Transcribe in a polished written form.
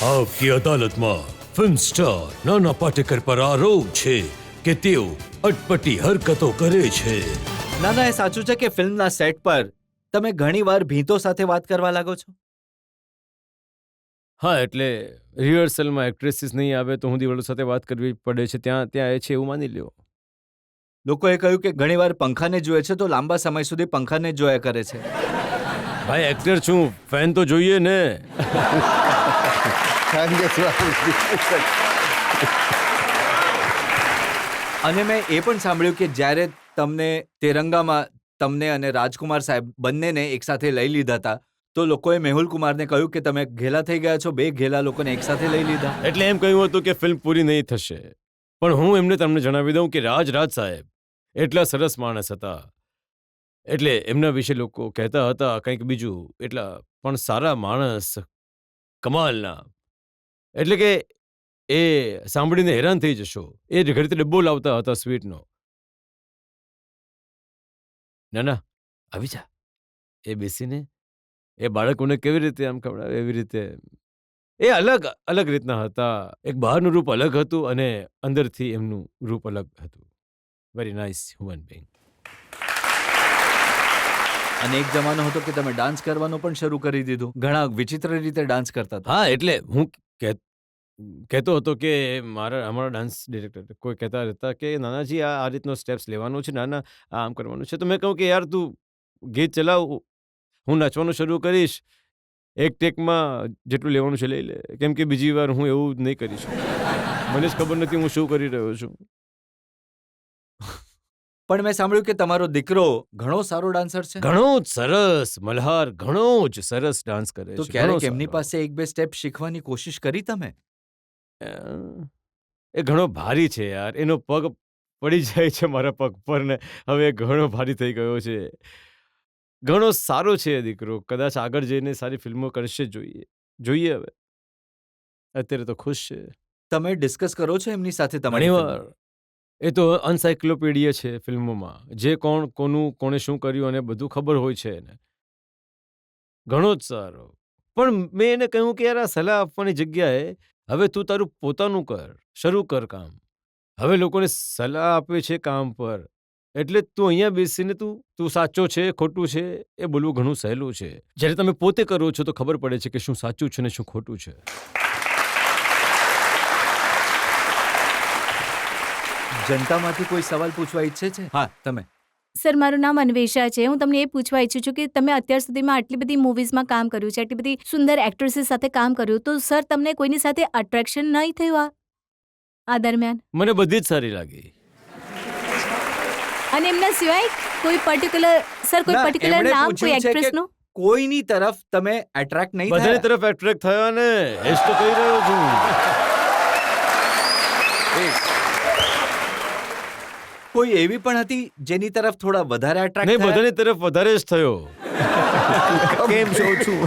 આપકી અદાલતમાં film star નાના પાટેકર પર આરોપ છે કે તેઓ અટપટી હરકતો કરે છે. ના ના, એ સાચું છે કે ફિલ્મના સેટ પર તમે ઘણીવાર ભીતો સાથે વાત કરવા લાગો છો? હા, એટલે રિહર્સલમાં એક્ટ્રેસીસ નહીં આવે તો હું દિવાલો સાથે વાત કરવી પડે છે. ત્યાં એ છે એવું માની લ્યો. લોકોએ કહ્યું કે ઘણીવાર પંખાને જુએ છે તો લાંબા સમય સુધી પંખાને જ જોયા કરે છે. ભાઈ એક્ટર છું, ફેન તો જોઈએ ને. અને મેં એ પણ સાંભળ્યું કે જ્યારે તમને તિરંગામાં તમને અને રાજકુમાર સાહેબ બંનેને એકસાથે લઈ લીધા હતા તો લોકોએ મેહુલ કુમારને કહ્યું કે તમે ઘેલા થઈ ગયા છો, 2 ઘેલા લોકોને એકસાથે લઈ લીધા. એટલે એમ કહ્યું હતું કે ફિલ્મ પૂરી નહીં થશે, પણ હું એમને તમને જણાવી દઉં કે રાજ સાહેબ એટલા સરસ માણસ હતા. એટલે એમના વિશે લોકો કહેતા હતા કંઈક બીજું, એટલા પણ સારા માણસ, કમાલના. એટલે કે એ સાંભળીને હેરાન થઈ જશો. એ ઘરેથી ડબ્બો લાવતા હતા સ્વીટનો. ના આવી જા. એ બેસીને એ બાળકોને કેવી રીતે આમ ખવડાવે એવી રીતે એ અલગ અલગ રીતના હતા. એક બહારનું રૂપ અલગ હતું અને અંદરથી એમનું રૂપ અલગ હતું. Very nice human being. અને એક જમાનો હતો કે તમે ડાન્સ કરવાનું પણ શરૂ કરી દીધું. ઘણા વિચિત્ર રીતે ડાન્સ કરતા હતા. હા, એટલે હું કહેતો હતો કે અમારા ડાન્સ ડિરેક્ટર કોઈ કહેતા રહેતા કે નાનાજી આ રીતનો સ્ટેપ્સ લેવાનો છે, નાના આ આમ કરવાનું છે. તો મેં કહું કે યાર તું ગીત ચલાવ, હું નાચવાનું શરૂ કરીશ, એક ટેકમાં જેટલું લેવાનું છે લઈ લે. કેમ કે બીજી વાર હું એવું નહીં કરી શકું. મને જ ખબર નથી હું શું કરી રહ્યો છું. પણ મેં સાંભળ્યું કે તમારો દીકરો ઘણો સારો ડાન્સર છે. ઘણો જ સરસ મલ્હાર, ઘણો જ સરસ ડાન્સ કરે છે. તો ક્યારેક એમની પાસે 1-2 સ્ટેપ શીખવાની કોશિશ કરી તમે? એ ઘણો ભારી છે યાર. એનો પગ પડી જાય છે મારા પગ પર ને હવે ઘણો ભારી થઈ ગયો છે. ઘણો સારો છે દીકરો. કદાચ આગળ જઈને સારી ફિલ્મો કરશે. જોઈએ હવે. અત્યારે તો ખુશ છે. તમે ડિસ્કસ કરો છો એમની સાથે તમારી ઘણીવાર એ તો એન્સાઇક્લોપીડિયા છે ફિલ્મોમાં. જે કોણે શું કર્યું અને બધું ખબર હોય છે એને. ઘણો જ સારો. પણ મેં એને કહ્યું કે યાર આ સલાહ આપવાની જગ્યાએ હવે તું તારું પોતાનું કર, શરૂ કર કામ. હવે લોકોને સલાહ આપે છે કામ પર, એટલે તું અહીંયા બેસીને તું સાચો છે ખોટું છે એ બોલવું ઘણું સહેલું છે. જ્યારે તમે પોતે કરો છો તો ખબર પડે છે કે શું સાચું છે ને શું ખોટું છે. જનતામાંથી કોઈ સવાલ પૂછવા ઈચ્છે છે? હા, તમે. સર, મારું નામ અન્વેષા છે. હું તમને એ પૂછવા ઈચ્છું છું કે તમે અત્યાર સુધીમાં આટલી બધી મૂવીઝમાં કામ કર્યું છે, આટલી બધી સુંદર એક્ટ્રેસીસ સાથે કામ કર્યું, તો સર તમને કોઈની સાથે અટ્રેક્શન નહીં થયું આ દરમિયાન? મને બધી જ સારી લાગી. અને એમના સિવાય કોઈ પર્ટિક્યુલર સર, કોઈ ના, પર્ટિક્યુલર એમણે નામ પૂછ્યું કોઈ છે કે એક્ટ્રેસનું? કોઈની તરફ તમે એટ્રેક્ટ નહીં બધાની થયા? તરફ એટ્રેક્ટ થયા ને એ જ તો કહી રહ્યો છું. કોઈ એવી પણ હતી જેની તરફ થોડા વધારે એટ્રેક્ટ નહીં, થયા? બધાની તરફ વધારે જ થયો. કેમ છો છું